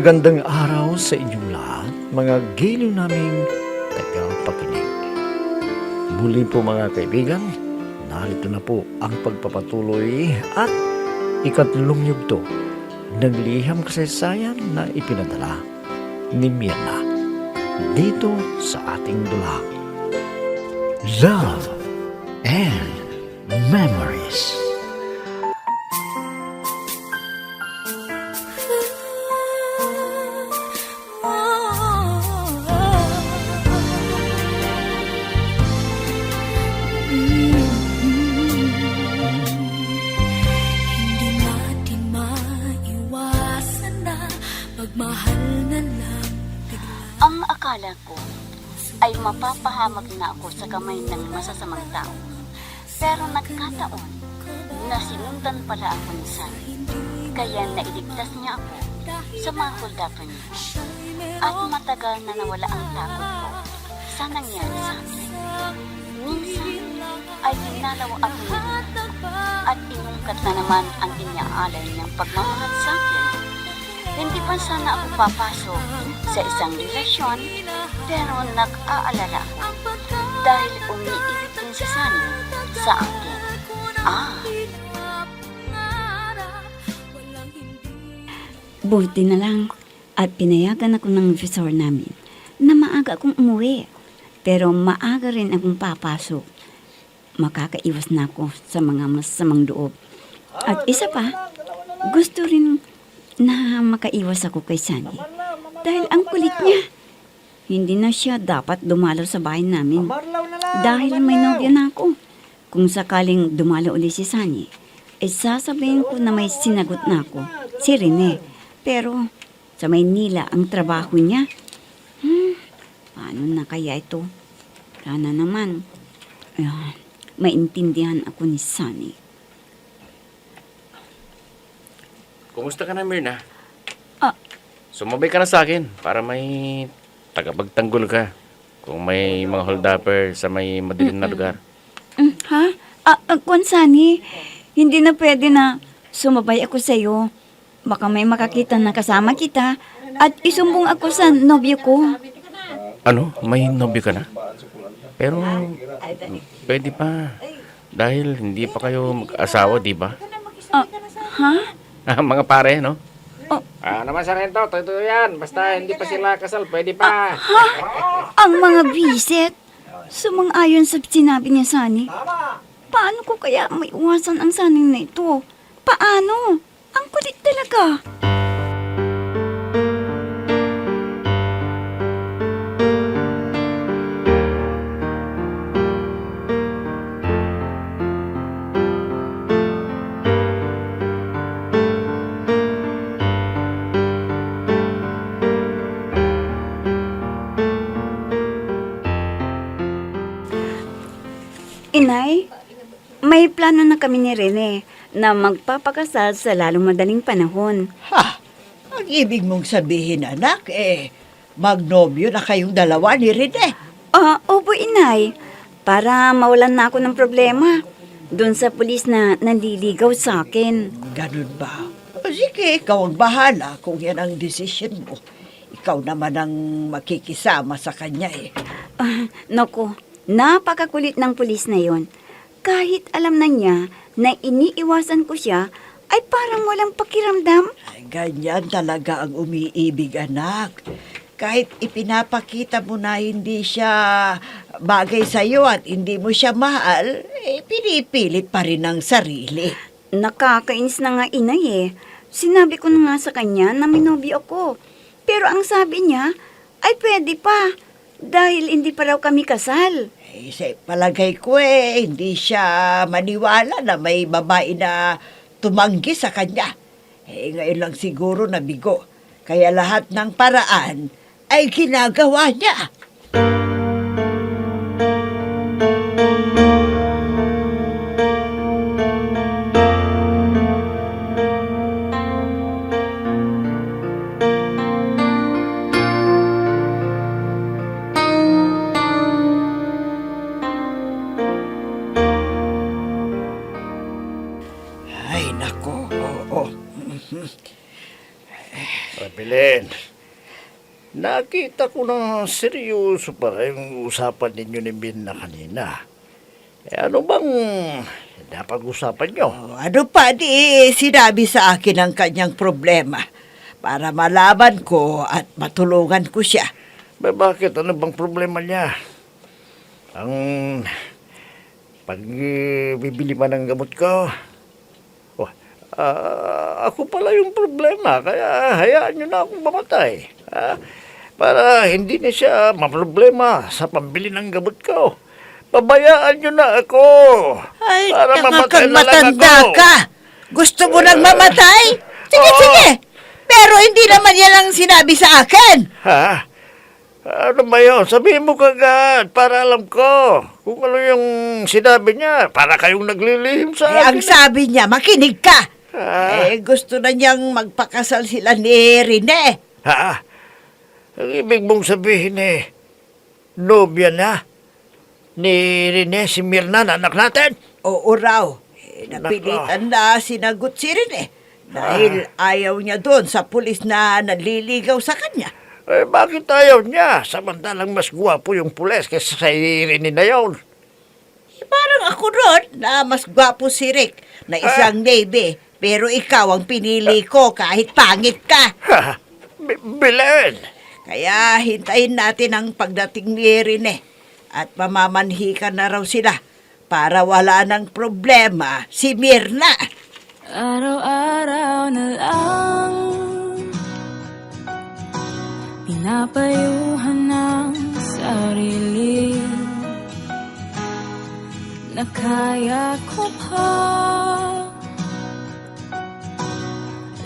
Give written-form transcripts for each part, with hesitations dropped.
Magandang araw sa inyong lahat, mga giliw naming tagapakinig. Muli po mga kaibigan, narito na po ang pagpapatuloy at ikatlong yugto ng liham kasaysayan na ipinadala ni Mirna dito sa ating dulang. Love and Memories. Ang akala ko ay mapapahamak na ako sa kamay ng masasamang tao. Pero nagkataon na sinundan pala ako ni Sunny. Kaya nailigtas niya ako sa mga kuldapan niya. At matagal na nawala ang takot ko sa nangyari sa akin. Minsan ay dinalaw ako ni Rina at inungkat na naman ang inyaalay niyang pagmamahal sa akin. Hindi pa sana ako papasok sa isang relasyon, pero nag-aalala ako dahil umiibig din si Sunny sa akin. Buti na lang at pinayagan ako ng professor namin na maaga akong umuwi. Pero maaga rin akong papasok. Makakaiwas na ako sa mga masamang loob. At isa pa, gusto rin na makaiwas ako kay Sunny. Dahil ang kulit niya. Hindi na siya dapat dumalaw sa bahay namin. Dahil may nobya na ako. Kung sakaling dumalaw ulit si Sunny, sasabihin ko na may sinagot na ako, si Rene. Pero sa Maynila ang trabaho niya. Paano na kaya ito? Sana naman. Maintindihan ako ni Sunny. Kumusta ka na, Mirna? Ah. Sumabay ka na sa akin para may tagapagtanggol ka kung may mga hold-upper sa may madilim na lugar. Ha? Kung Sunny, hindi na pwede na sumabay ako sa iyo. Baka may makakita na kasama kita at isumbong ako sa nobyo ko. Ano? May nobyo ka na? Pero pwede pa. Dahil hindi pa kayo mag-asawa, di ba? Ha? Mga pare, no? Oh. Naman sa rento, totoo yan. Basta hindi pa sila kasal, pwede pa. Ang mga bisit. Sumang-ayon sa sinabi niya, Sunny. Paano ko kaya may iwasan ang Sunny na ito? Paano? Ang kulit talaga. Inay, may plano na kami ni Rene na magpapakasal sa lalong madaling panahon. Ha? Ang ibig mong sabihin, anak, magnobyo na kayong dalawa ni Rene. Opo, Inay. Para mawalan na ako ng problema doon sa pulis na nanliligaw sa akin. Ganun ba? O sige, ikaw ang bahala kung yan ang desisyon mo. Ikaw naman ang makikisama sa kanya Naku, napakakulit ng pulis na yon. Kahit alam na niya na iniiwasan ko siya, ay parang walang pakiramdam. Ay, ganyan talaga ang umiibig, anak. Kahit ipinapakita mo na hindi siya bagay sa'yo at hindi mo siya mahal, pinipilit pa rin ang sarili. Nakakainis na nga, Inay. Sinabi ko na nga sa kanya na may nobyo ako. Pero ang sabi niya ay pwede pa dahil hindi pa raw kami kasal. Sa palagay ko hindi siya maniwala na may babae na tumanggi sa kanya. Ngayon lang siguro nabigo. Kaya lahat ng paraan ay ginagawa niya. Belen, nakita ko na seryoso pa yung usapan ninyo ni Mirna kanina. Ano bang napag-usapan nyo? Ano pa di sinabi sa akin ang kanyang problema para malaman ko at matulungan ko siya. Bakit? Ano bang problema niya? Ang pagbibili ba ng gamot ko? Oh, ako pala yung problema, kaya hayaan nyo na akong mamatay. Para hindi na siya maproblema sa pambili ng gamot ko. Pabayaan nyo na ako. Ay, para mamatay nakakang na lang matanda ako. ka. Gusto mo nang mamatay? Sige, Oo. sige. Pero hindi naman yan ang sinabi sa akin. Ha? Ano ba yun? Sabihin mo kagad para alam ko kung ano yung sinabi niya. Para kayong naglilihim sa Eh, ang akin. sabi niya, makinig ka. Ha? Gusto na niyang magpakasal sila ni Rene. Ha? Ang ibig mong sabihin nobya na ni Rene si Mirna na anak natin? Oo raw. Napilitan na sinagot si Rene. Dahil ayaw niya doon sa pulis na naliligaw sa kanya. Bakit ayaw niya? Samantalang mas guwapo yung pules kaysa sa Rene na yun. Parang ako ron na mas gwapo si Rick na isang Navy. Pero ikaw ang pinili ko kahit pangit ka. Ha? Belen! Kaya hintayin natin ang pagdating ni Rene at mamamanhikan na raw sila para wala ng problema si Mirna. Araw-araw na lang pinapayuhan ng sarili na kaya ko pa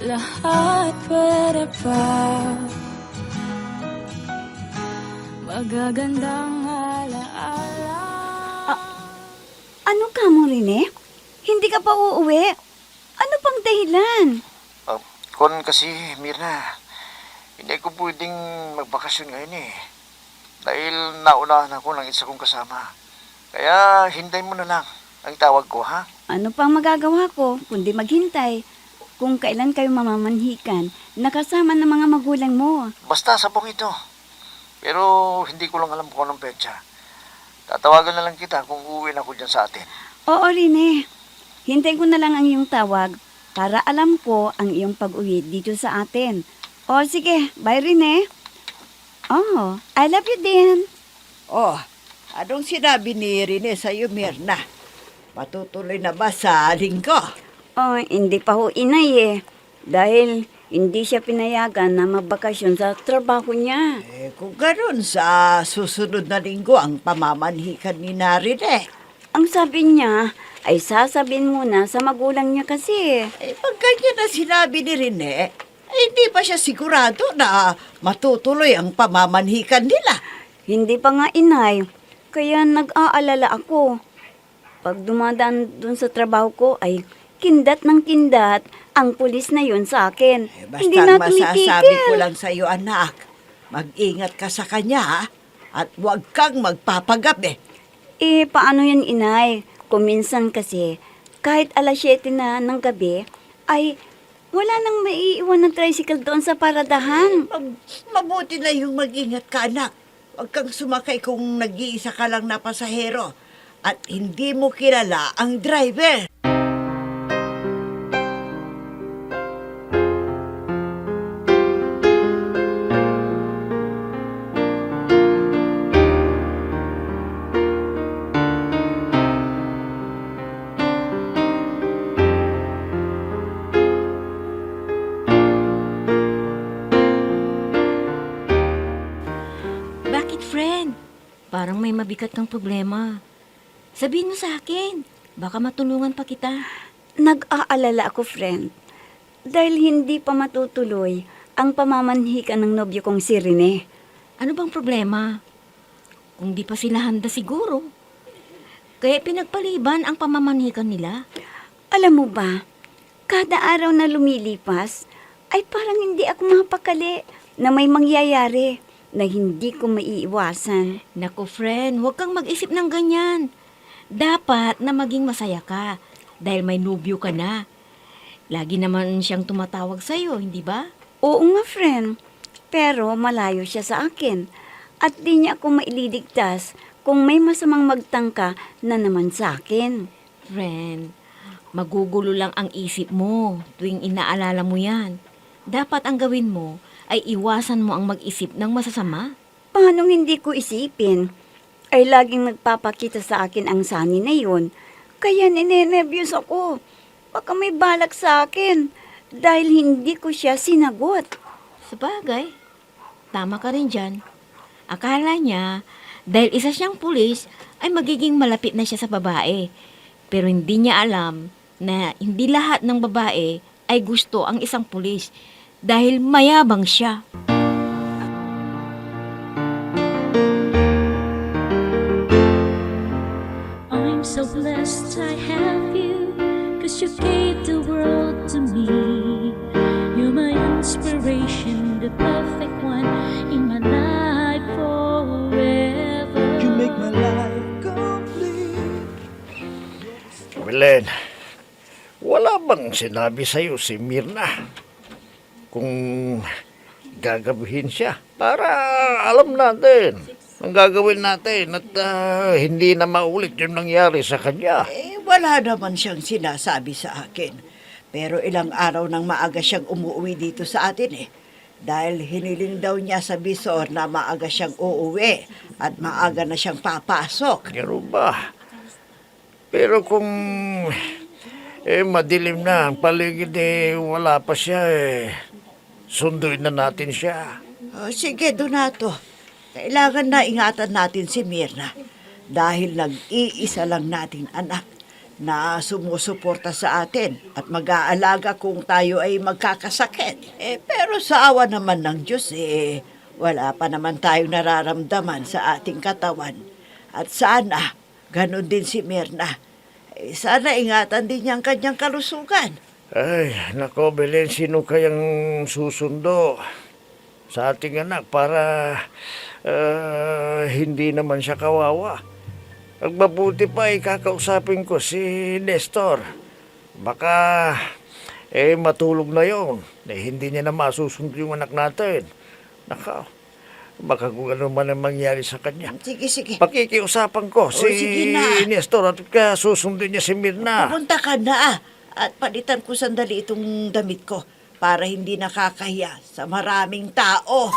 lahat pwede pa magagandang alaala. Ano ka mo, Rene? Hindi ka pa uuwi? Ano pang dahilan? Kon kasi, Mirna, hindi ko pwedeng magbakasyon ngayon Dahil naunahan ako ng isa kong kasama. Kaya hintay mo na lang ang tawag ko, ha? Ano pang magagawa ko kundi maghintay kung kailan kayo mamamanhikan nakasama ng mga magulang mo? Basta sabong ito. Pero hindi ko lang alam kung anong petsa. Tatawagan na lang kita kung uuwi na ako dyan sa atin. Oo, Rene. Hintay ko na lang ang iyong tawag para alam ko ang iyong pag-uwi dito sa atin. O sige, bye Rene. Oh, I love you din. Oh, anong sinabi ni Rene sa iyo, Mirna? Patutuloy na ba sa linggo? Oh, hindi pa ho inay Dahil hindi siya pinayagan na magbakasyon sa trabaho niya. Kung gano'n, sa susunod na linggo ang pamamanhikan ni Rene. Ang sabi niya ay sasabihin muna sa magulang niya kasi. Pag ganyan na sinabi ni Rene, hindi pa siya sigurado na matutuloy ang pamamanhikan nila. Hindi pa nga inay, kaya nag-aalala ako. Pag dumadaan dun sa trabaho ko ay kindat ng kindat ang pulis na yun sa akin. Hindi Basta na ang masasabi ko tumitigil. lang sa iyo, anak, mag-ingat ka sa kanya, ha? At huwag kang magpapagabi. Paano yan inay? Kung minsan kasi, kahit alas 7 na ng gabi, ay wala nang maiiwan ng tricycle doon sa paradahan. Mabuti na yung mag-ingat ka, anak. Huwag kang sumakay kung nag-iisa ka lang na pasahero at hindi mo kilala ang driver. Bakit, friend? Parang may mabigat kang problema. Sabihin mo sa akin. Baka matulungan pa kita. Nag-aalala ako, friend. Dahil hindi pa matutuloy ang pamamanhikan ng nobyo kong si Rene. Ano bang problema? Kung di pa sila handa siguro. Kaya pinagpaliban ang pamamanhikan nila. Alam mo ba, kada araw na lumilipas, ay parang hindi ako mapakali na may mangyayari na hindi ko maiiwasan. Naku, friend, huwag kang mag-isip ng ganyan. Dapat na maging masaya ka dahil may nubyo ka na. Lagi naman siyang tumatawag sa'yo, hindi ba? Oo nga, friend. Pero malayo siya sa akin. At di niya ako maililigtas kung may masamang magtangka na naman sa akin. Friend, magugulo lang ang isip mo tuwing inaalala mo yan. Dapat ang gawin mo ay iwasan mo ang mag-isip ng masasama. Paano hindi ko isipin? Ay laging nagpapakita sa akin ang Sunny na yun. Kaya ninenervyos ako. Baka may balak sa akin dahil hindi ko siya sinagot. Sabagay, tama ka rin dyan. Akala niya, dahil isa siyang pulis, ay magiging malapit na siya sa babae. Pero hindi niya alam na hindi lahat ng babae ay gusto ang isang pulis dahil mayabang siya. I'm so blessed I have you, 'cause you gave the world to me. You're my inspiration, the perfect one in my life forever. You make my life complete. Belen, wala bang sinabi sa'yo si Mirna kung gagabihin siya para alam natin ang gagawin natin at hindi na maulit yung nangyari sa kanya? Wala naman siyang sinasabi sa akin. Pero ilang araw nang maaga siyang umuwi dito sa atin Dahil hiniling daw niya sa bisor na maaga siyang uuwi at maaga na siyang papasok. Gano'n ba? Pero kung madilim na ang paligid wala pa siya sunduin na natin siya. Sige, Donato. Kailangan na ingatan natin si Mirna dahil nag-iisa lang nating anak na sumusuporta sa atin at mag-aalaga kung tayo ay magkakasakit. Pero sa awa naman ng Diyos, wala pa naman tayong nararamdaman sa ating katawan. At sana, ganun din si Mirna. Sana ingatan din niya ang kanyang kalusugan. Ay, nako, Belen, sino kayang susundo sa ating anak para hindi naman siya kawawa? Ang mabuti pa kakausapin ko si Nestor. Baka matulog na yon. Hindi niya na masusundo yung anak natin. Naka, baka kung ano man ang mangyari sa kanya. Sige. Pakikiusapan ko si sige na. Nestor at susundin niya si Mirna. Pumunta ka na at palitan ko sandali itong damit ko para hindi nakakahiya sa maraming tao.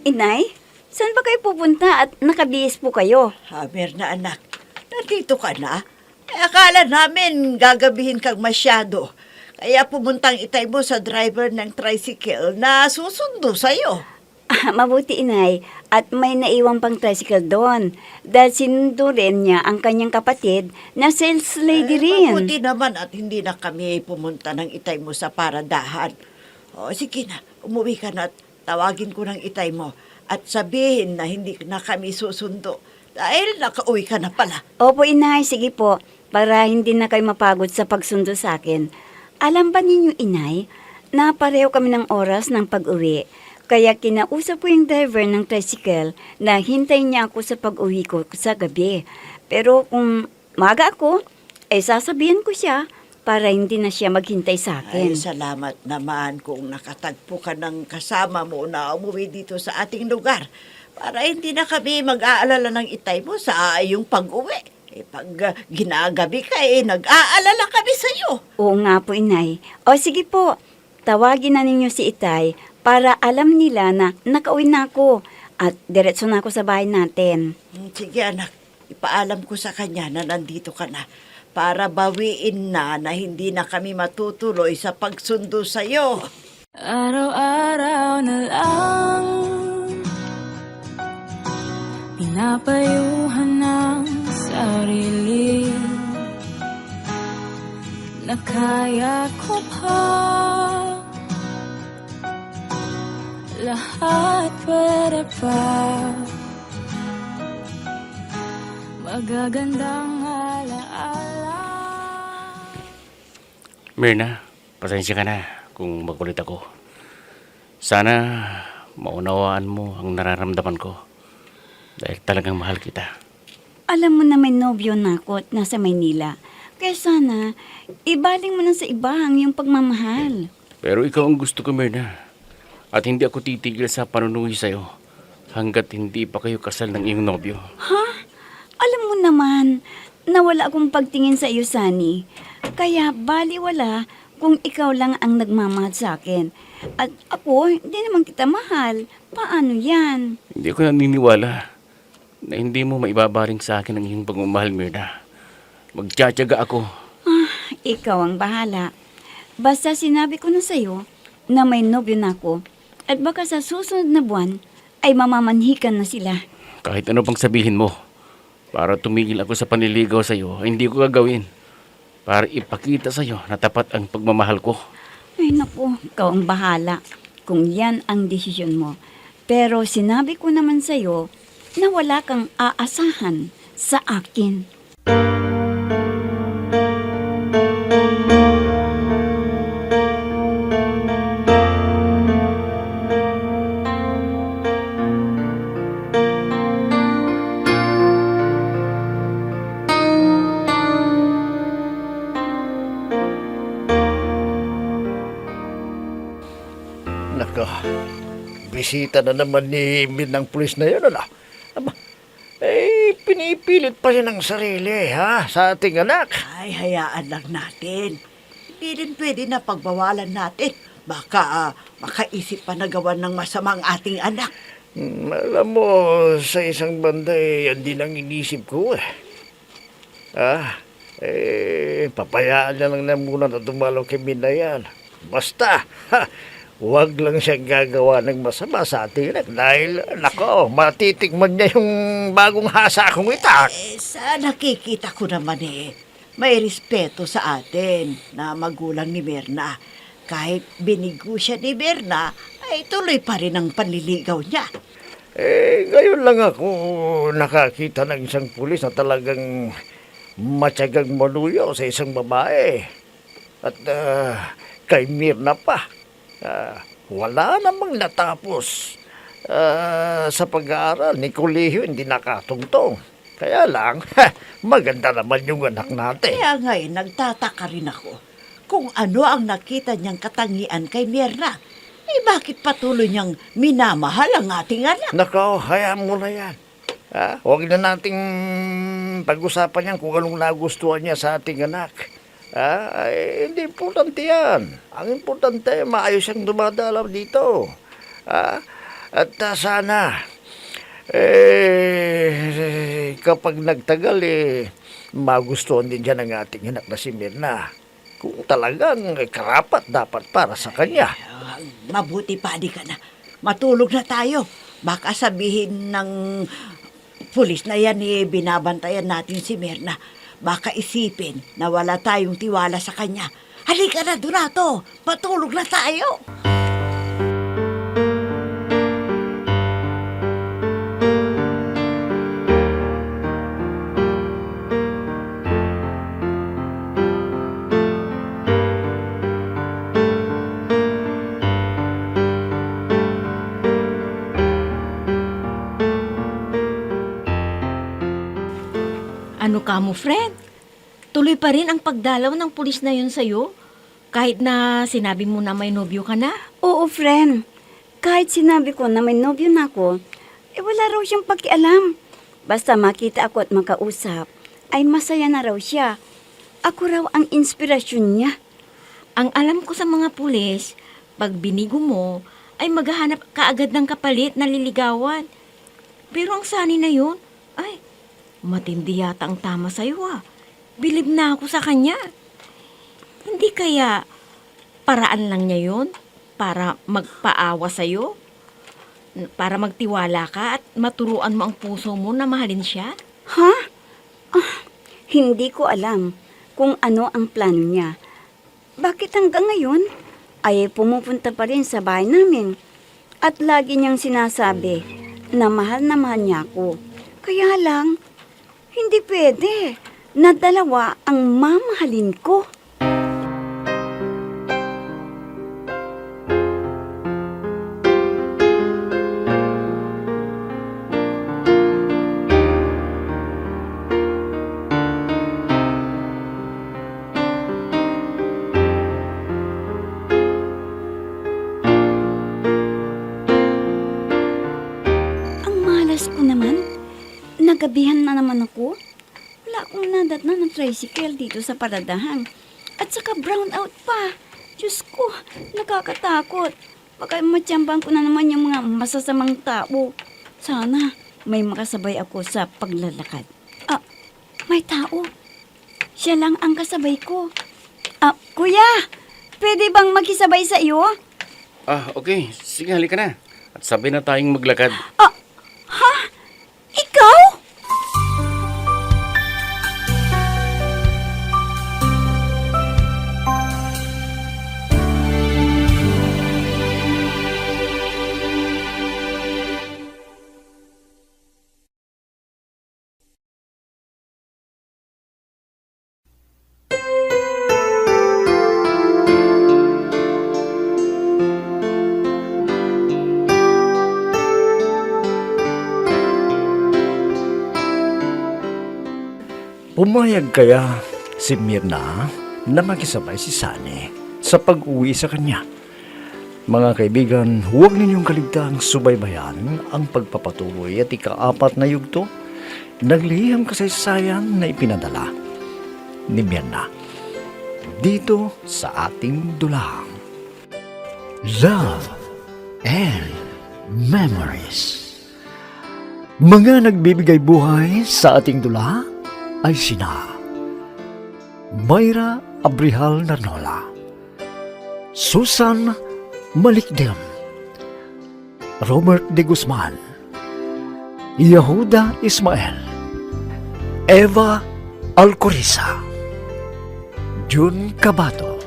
Inay, saan ba kayo pupunta at nakabihis po kayo? Hamer na anak, nandito ka na? Akala namin gagabihin kang masyado. Kaya pumuntang itay mo sa driver ng tricycle na susundo sa'yo. Mabuti, Inay, at may naiwang pang tricycle doon dahil sinundo rin niya ang kanyang kapatid na sales lady rin. Mabuti naman at hindi na kami pumunta ng itay mo sa paradahan. O sige na, umuwi ka na at tawagin ko ng itay mo at sabihin na hindi na kami susundo dahil nakauwi ka na pala. Opo, Inay, sige po, para hindi na kayo mapagod sa pagsundo sa akin. Alam ba ninyo, Inay, na pareho kami ng oras ng pag-uwi. Kaya kinausap ko yung driver ng tricycle na hintayin niya ako sa pag-uwi ko sa gabi. Pero kung maga ako, sasabihin ko siya para hindi na siya maghintay sa Ay, akin. salamat naman kung nakatagpo ka ng kasama mo na umuwi dito sa ating lugar para hindi na kami mag-aalala ng itay mo sa iyong pag-uwi. Pag ginagabi ka, nag-aalala kami sa iyo. Oo nga po, Inay. O sige po, tawagin na ninyo si Itay para alam nila na nakauwi na ako at diretso na ako sa bahay natin. Sige anak, ipaalam ko sa kanya na nandito ka na para bawiin na hindi na kami matutuloy sa pagsundo sa iyo. Araw-araw na lang Pinapayuhan ng sarili na kaya ko pa lahat pwede pa magagandang alaala. Mirna, pasensya ka na kung magulit ako. Sana maunawaan mo ang nararamdaman ko. Dahil talagang mahal kita. Alam mo na may nobyo na ako at nasa Maynila. Kaya sana, ibaling mo na sa iba ang iyong pagmamahal. Pero ikaw ang gusto ko, Mirna. At hindi ako titigil sa panunuhi sa'yo hanggat hindi pa kayo kasal ng iyong nobyo. Ha? Alam mo naman, nawala akong pagtingin sa iyo, Sunny. Kaya baliwala kung ikaw lang ang nagmamahal sa akin. At ako, hindi naman kita mahal. Paano yan? Hindi ko naniniwala na hindi mo maibabaring sa akin ang iyong pagmamahal, Mirna. Magtsatsaga ako. Ikaw ang bahala. Basta sinabi ko na sa'yo na may nobyo na ako at baka sa susunod na buwan ay mamamanhikan na sila. Kahit ano pang sabihin mo, para tumigil ako sa panliligaw sa'yo, ay hindi ko gagawin. Para ipakita sa'yo na tapat ang pagmamahal ko. Ay naku, ikaw ang bahala kung yan ang desisyon mo. Pero sinabi ko naman sa'yo na wala kang aasahan sa akin. Nako, bisita na naman ni Min ng pulis na yun, ano? Aba, pinipilit pa siya ng sarili, ha? Sa ating anak. Ay, hayaan lang natin. Hindi rin pwede na pagbawalan natin. Baka makaisip pa na gawan ng masamang ating anak. Alam mo, sa isang banda, yan din ang inisip ko, papayaan niya lang na muna na dumalaw kay Min na yan. Basta, huwag lang siyang gagawa ng masama sa ating anak dahil, nako, matitikman niya yung bagong hasa kong itak. Sa nakikita ko naman may respeto sa atin na magulang ni Mirna. Kahit binigo siya ni Mirna, ay tuloy pa rin ang panliligaw niya. Ngayon lang ako nakakita ng isang pulis na talagang matyagang manuyo sa isang babae. At kay Mirna pa. Wala namang natapos sa pag-aaral ni kolehiyo, hindi nakatungtong. Kaya lang, maganda naman yung anak natin. Kaya ngayon, nagtataka rin ako kung ano ang nakita niyang katangian kay Mirna. Bakit patuloy niyang minamahal ang ating anak? Nako, hayaan mo na yan. Huwag na nating pag-usapan yan kung anong nagustuhan niya sa ating anak. Hindi importante yan. Ang importante, maayos siyang dumadalaw dito. At sana, kapag nagtagal, magustuhan din dyan ang ating anak na si Mirna. Kung talagang karapat dapat para sa kanya. Mabuti pa, di ka na. Matulog na tayo. Baka sabihin ng pulis na yan, binabantayan natin si Mirna. Baka isipin na wala tayong tiwala sa kanya. Halika na, Donato. Matulog na tayo. Ano ka mo, friend? Tuloy pa rin ang pagdalaw ng pulis na yun sa'yo? Kahit na sinabi mo na may nobyo ka na? Oo, friend. Kahit sinabi ko na may nobyo na ako, wala raw siyang pakialam. Basta makita ako at makausap, ay masaya na raw siya. Ako raw ang inspirasyon niya. Ang alam ko sa mga pulis, pag binigo mo, ay maghahanap ka agad ng kapalit na liligawan. Pero ang Sunny na yun, ay, matindi yata ang tama sa'yo Bilib na ako sa kanya. Hindi kaya paraan lang niya yun para magpaawa sa'yo? Para magtiwala ka at maturuan mo ang puso mo na mahalin siya? Ha? Hindi ko alam kung ano ang plano niya. Bakit hanggang ngayon ay pumupunta pa rin sa bahay namin? At lagi niyang sinasabi na mahal niya ako. Kaya lang, hindi pwede na dalawa ang mamahalin ko. Ang malas ko naman. Nagabihan na naman ako. Wala akong nadatnan ng tricycle dito sa paradahan. At saka brown out pa. Diyos ko, nakakatakot. Baka matiyambang ko na naman yung mga masasamang tao. Sana may makasabay ako sa paglalakad. Ah, may tao. Siya lang ang kasabay ko. Ah, kuya, pwede bang makisabay sa iyo? Okay. Sige, halika na. At sabay na tayong maglakad. Ikaw? Pumayag kaya si Mirna na makisabay si Sunny sa pag-uwi sa kanya. Mga kaibigan, huwag ninyong kaligtaang subaybayan ang pagpapatuloy at ika-4 na yugto ng liham kasaysayan na ipinadala ni Mirna dito sa ating dulang Love and Memories. Mga nagbibigay buhay sa ating dula ay sina Mayra Abrihal Narnola, Susan Malikdem, Robert de Guzman, Yehuda Ismael, Eva Alcoriza, Jun Cabato,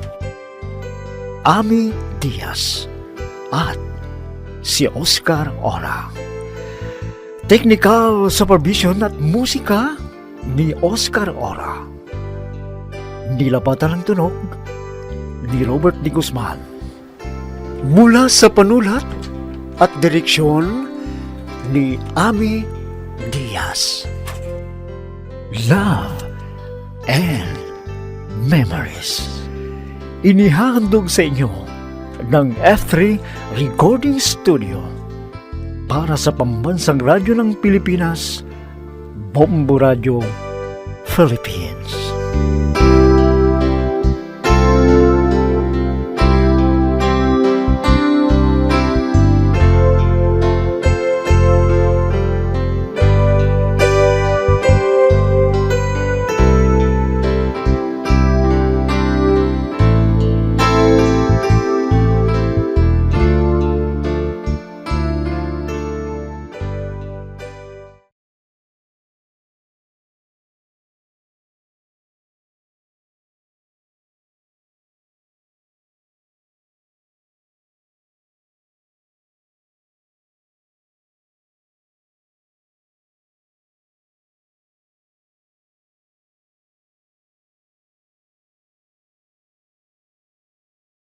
Ami Diaz, at si Oscar Ora. Technical supervision at musika ni Oscar Ora. Nilapatan ng tunog ni Robert de Guzman. Mula sa panulat at direksyon ni Ami Diaz. Love and Memories. Inihahandog sa inyo ng F3 Recording Studio para sa Pambansang Radyo ng Pilipinas, Bombo Radio Philippines.